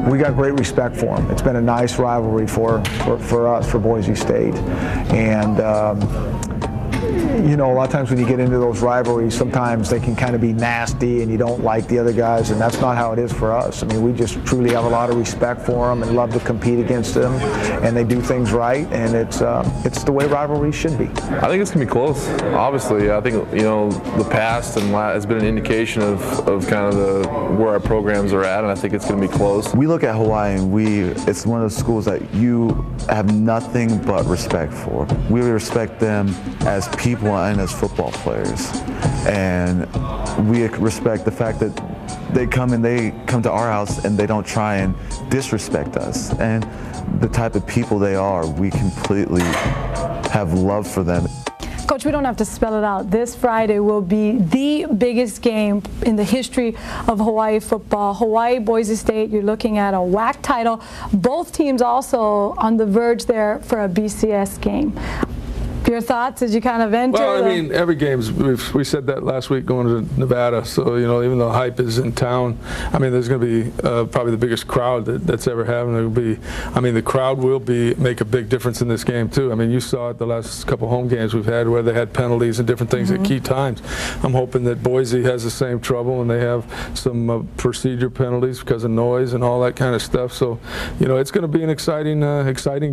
we got great respect for them. It's been a nice rivalry for us, for Boise State. And you know, a lot of times when you get into those rivalries, sometimes they can kind of be nasty and you don't like the other guys, and that's not how it is for us. I mean, we just truly have a lot of respect for them and love to compete against them, and they do things right, and it's the way rivalries should be. I think it's going to be close, obviously. I think, you know, the past and has been an indication of kind of where our programs are at, and I think it's going to be close. We look at Hawaii and it's one of those schools that you have nothing but respect for. We respect them as people and as football players, and we respect the fact that they come to our house and they don't try and disrespect us, and the type of people they are, we completely have love for them. Coach, we don't have to spell it out. This Friday will be the biggest game in the history of Hawaii football. Hawaii-Boise State, you're looking at a WAC title. Both teams also on the verge there for a BCS game. Your thoughts as you kind of enter? Well, I mean, every game's, we said that last week going to Nevada, so, you know, even though hype is in town, I mean, there's going to be probably the biggest crowd that's ever happened. There'll be, I mean, the crowd will make a big difference in this game, too. I mean, you saw it the last couple home games we've had where they had penalties and different things at key times. I'm hoping that Boise has the same trouble and they have some procedure penalties because of noise and all that kind of stuff. So, you know, it's going to be an exciting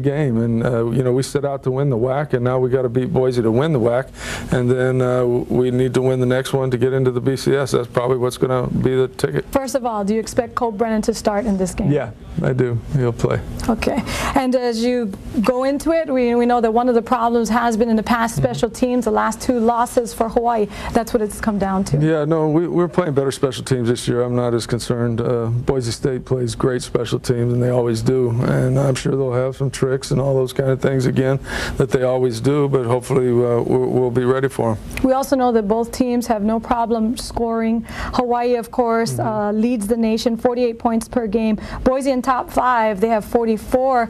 game. And, you know, we set out to win the WAC, and now we got to beat Boise to win the WAC, and then we need to win the next one to get into the BCS. That's probably what's going to be the ticket. First of all, do you expect Cole Brennan to start in this game? Yeah, I do. He'll play. Okay. And as you go into it, we know that one of the problems has been in the past special teams, the last 2 losses for Hawaii. That's what it's come down to. Yeah, no, we're playing better special teams this year. I'm not as concerned. Boise State plays great special teams, and they always do. And I'm sure they'll have some tricks and all those kind of things again that they always do, but hopefully we'll be ready for them. We also know that both teams have no problem scoring. Hawaii, of course, leads the nation, 48 points per game. Boise in top 5, they have 44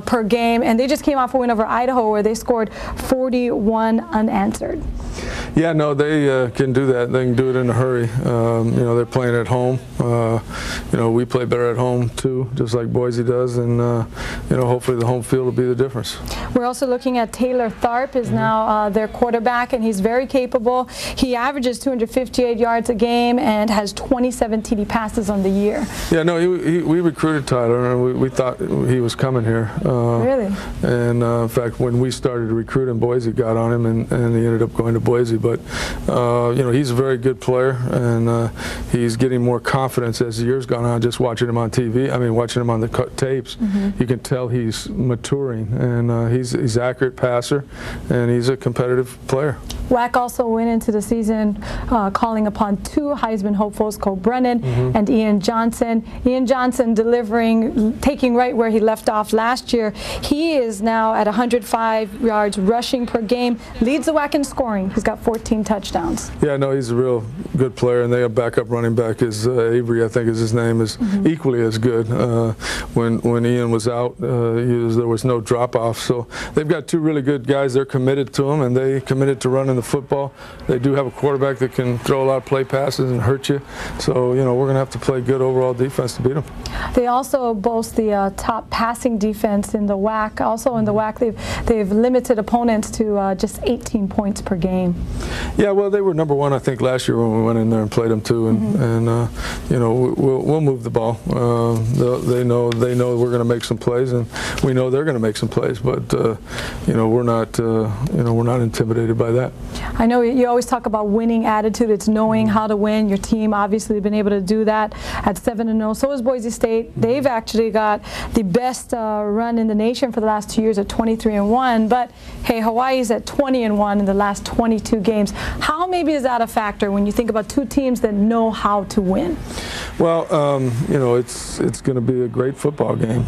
per game, and they just came off a win over Idaho where they scored 41 unanswered. Yeah, no, they can do that. They can do it in a hurry. You know, they're playing at home. You know, we play better at home too, just like Boise does, and you know, hopefully the home field will be the difference. We're also looking at Taylor Tharp is now their quarterback, and he's very capable. He averages 258 yards a game and has 27 TD passes on the year. Yeah, no, we recruited Tyler, and we thought he was coming here. Really? And in fact, when we started recruiting, Boise got on him, and he ended up going to Boise. But you know, he's a very good player, and he's getting more confidence as the years gone on. Just watching him on TV, I mean, watching him on the tapes, you can tell he's maturing, and he's accurate passer, and he's a competitive player. WAC also went into the season calling upon 2 Heisman hopefuls, Cole Brennan and Ian Johnson. Ian Johnson taking right where he left off last year. He is now at 105 yards rushing per game, leads the WAC in scoring. He's got 14 touchdowns. Yeah, no, he's a real good player, and their backup running back is Avery, I think is his name, is equally as good. When Ian was out, there was no drop-off. So they've got 2 really good guys. They're committed to him, and they committed to running the football. They do have a quarterback that can throw a lot of play passes and hurt you. So, you know, we're going to have to play good overall defense to beat them. They also boast the top passing defense in the WAC. Also in the WAC, they've limited opponents to just 18 points per game. Yeah, well, they were number 1, I think, last year when we went in there and played them too. And you know, we'll move the ball. They know we're going to make some plays, and we know they're going to make some plays. But you know, we're not intimidated by that. I know you always talk about winning attitude. It's knowing how to win. Your team obviously been able to do that at 7-0. So is Boise State. They've actually got the best run in the nation for the last 2 years at 23-1. But hey, Hawaii's at 20-1 in the last 22 games. How maybe is that a factor when you think about 2 teams that know how to win? Well, you know, it's going to be a great football game.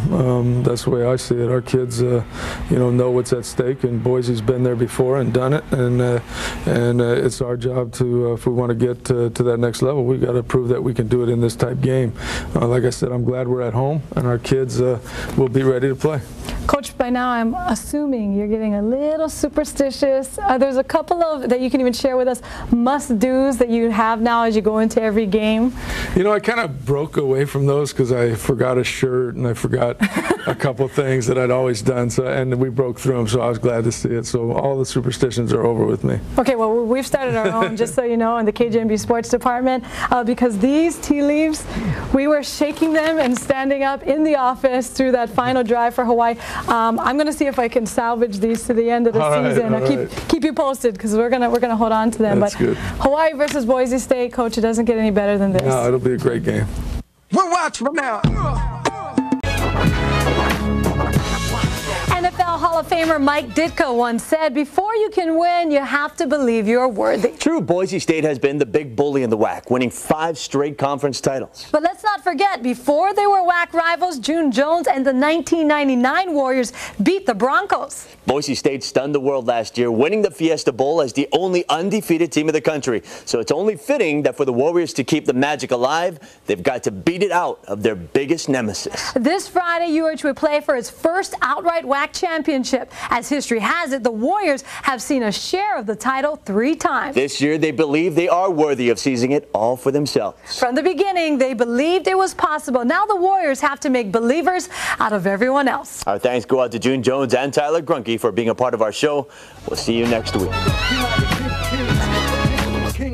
That's the way I see it. Our kids, you know what's at stake, and Boise's been there before and done it, and it's our job to, if we want to get to that next level, we've got to prove that we can do it in this type game. Like I said, I'm glad we're at home, and our kids will be ready to play. Coach, by now I'm assuming you're getting a little superstitious. There's a couple of, that you can even share with us, must-dos that you have now as you go into every game. You know, I kind of broke away from those because I forgot a shirt and I forgot a couple things that I'd always done. So, and we broke through them, so I was glad to see it. So all the superstitions are over with me. Okay, well, we've started our own, just so you know, in the KJMB Sports Department, because these tea leaves, we were shaking them and standing up in the office through that final drive for Hawaii. I'm going to see if I can salvage these to the end of the season. I'll keep you posted because we're gonna hold on to them. That's good. Hawaii versus Boise State, Coach, it doesn't get any better than this. No, it'll be a great game. We'll watch from now. NFL Hall of Famer Mike Ditka once said, "Before you can win, you have to believe you're worthy." True, Boise State has been the big bully in the WAC, winning 5 straight conference titles. But let's not forget, before they were WAC rivals, June Jones and the 1999 Warriors beat the Broncos. Boise State stunned the world last year, winning the Fiesta Bowl as the only undefeated team in the country. So it's only fitting that for the Warriors to keep the magic alive, they've got to beat it out of their biggest nemesis. This Friday, UH will play for its first outright WAC championship. As history has it, the Warriors have seen a share of the title 3 times. This year, they believe they are worthy of seizing it all for themselves. From the beginning, they believed it was possible. Now the Warriors have to make believers out of everyone else. Our thanks go out to June Jones and Tyler Grunke for being a part of our show. We'll see you next week.